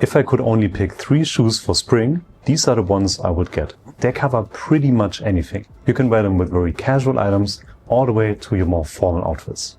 If I could only pick 3 shoes for spring, these are the ones I would get. They cover pretty much anything. You can wear them with very casual items all the way to your more formal outfits.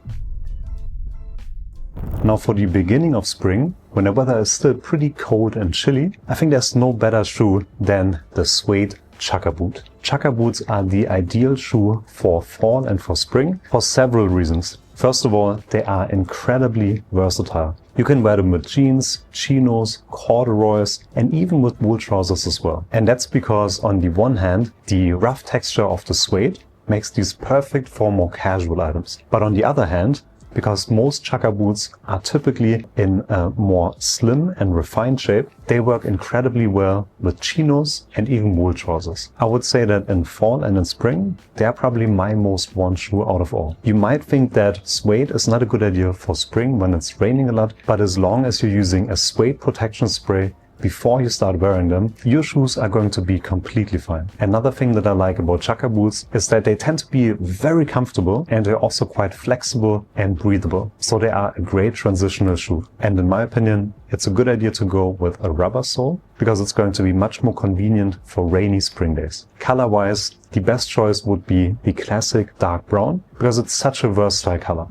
Now for the beginning of spring, when the weather is still pretty cold and chilly, I think there's no better shoe than the Suede chukka boot. Chukka boots are the ideal shoe for fall and for spring for several reasons. First of all, they are incredibly versatile. You can wear them with jeans, chinos, corduroys, and even with wool trousers as well. And that's because on the one hand, the rough texture of the suede makes these perfect for more casual items. But on the other hand, because most chukka boots are typically in a more slim and refined shape, they work incredibly well with chinos and even wool trousers. I would say that in fall and in spring, they are probably my most worn shoe out of all. You might think that suede is not a good idea for spring when it's raining a lot, but as long as you're using a suede protection spray before you start wearing them, your shoes are going to be completely fine. Another thing that I like about chukka boots is that they tend to be very comfortable and they're also quite flexible and breathable. So they are a great transitional shoe. And in my opinion, it's a good idea to go with a rubber sole because it's going to be much more convenient for rainy spring days. Color-wise, the best choice would be the classic dark brown because it's such a versatile color.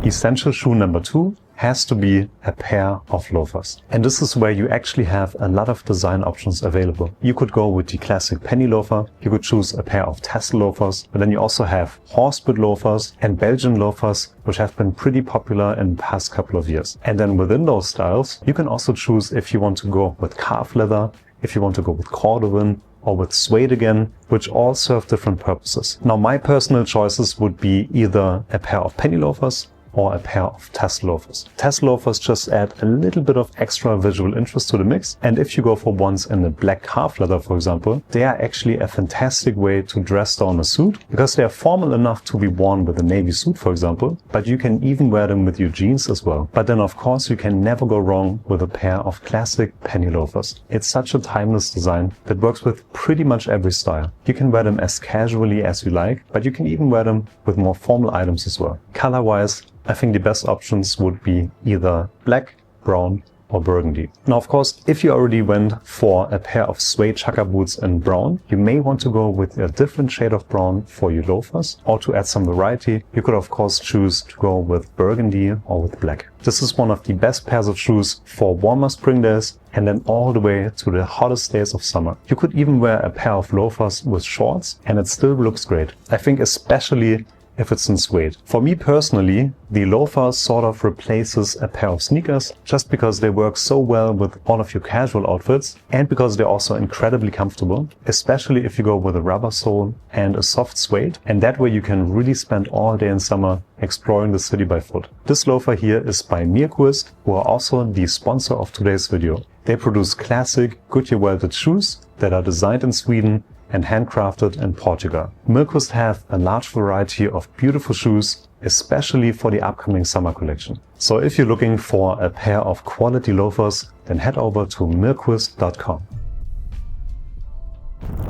Essential shoe number 2 has to be a pair of loafers. And this is where you actually have a lot of design options available. You could go with the classic penny loafer, you could choose a pair of tassel loafers, but then you also have horsebit loafers and Belgian loafers, which have been pretty popular in the past couple of years. And then within those styles, you can also choose if you want to go with calf leather, if you want to go with cordovan, or with suede again, which all serve different purposes. Now my personal choices would be either a pair of penny loafers or a pair of tassel loafers. Tassel loafers just add a little bit of extra visual interest to the mix, and if you go for ones in the black calf leather, for example, they are actually a fantastic way to dress down a suit because they are formal enough to be worn with a navy suit, for example, but you can even wear them with your jeans as well. But then of course you can never go wrong with a pair of classic penny loafers. It's such a timeless design that works with pretty much every style. You can wear them as casually as you like, but you can even wear them with more formal items as well. Color-wise, I think the best options would be either black, brown, or burgundy. Now, of course, if you already went for a pair of suede chukka boots in brown, you may want to go with a different shade of brown for your loafers, or to add some variety, you could of course choose to go with burgundy or with black. This is one of the best pairs of shoes for warmer spring days and then all the way to the hottest days of summer. You could even wear a pair of loafers with shorts and it still looks great. I think especially if it's in suede. For me personally, the loafer sort of replaces a pair of sneakers just because they work so well with all of your casual outfits and because they're also incredibly comfortable, especially if you go with a rubber sole and a soft suede, and that way you can really spend all day in summer exploring the city by foot. This loafer here is by Mirquist, who are also the sponsor of today's video. They produce classic Goodyear welted shoes that are designed in Sweden and handcrafted in Portugal. Mirquist have a large variety of beautiful shoes, especially for the upcoming summer collection. So if you're looking for a pair of quality loafers, then head over to mirquist.com.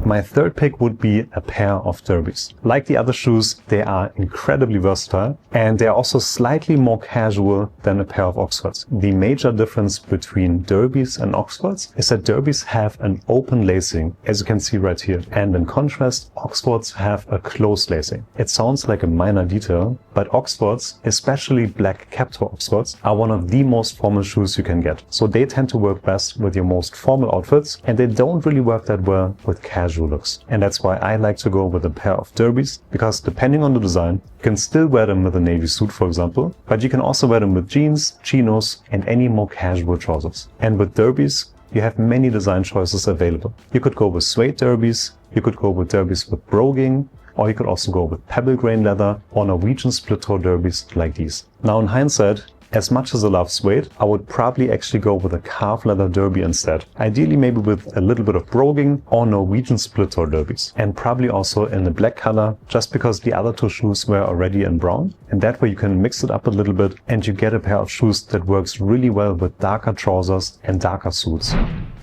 My third pick would be a pair of derbies. Like the other shoes, they are incredibly versatile and they are also slightly more casual than a pair of Oxfords. The major difference between derbies and Oxfords is that derbies have an open lacing, as you can see right here. And in contrast, Oxfords have a closed lacing. It sounds like a minor detail, but Oxfords, especially black cap-toe Oxfords, are one of the most formal shoes you can get. So they tend to work best with your most formal outfits and they don't really work that well with casual looks. And that's why I like to go with a pair of derbies, because depending on the design, you can still wear them with a navy suit, for example, but you can also wear them with jeans, chinos, and any more casual trousers. And with derbies, you have many design choices available. You could go with suede derbies, you could go with derbies with broguing, or you could also go with pebble grain leather or Norwegian split toe derbies like these. Now in hindsight, as much as I love suede, I would probably actually go with a calf leather derby instead. Ideally maybe with a little bit of broguing or Norwegian split toe derbies. And probably also in a black color, just because the other two shoes were already in brown. And that way you can mix it up a little bit and you get a pair of shoes that works really well with darker trousers and darker suits.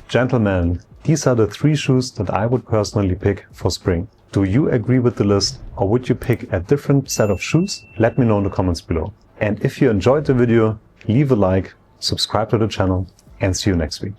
Gentlemen, these are the 3 shoes that I would personally pick for spring. Do you agree with the list, or would you pick a different set of shoes? Let me know in the comments below. And if you enjoyed the video, leave a like, subscribe to the channel, and see you next week.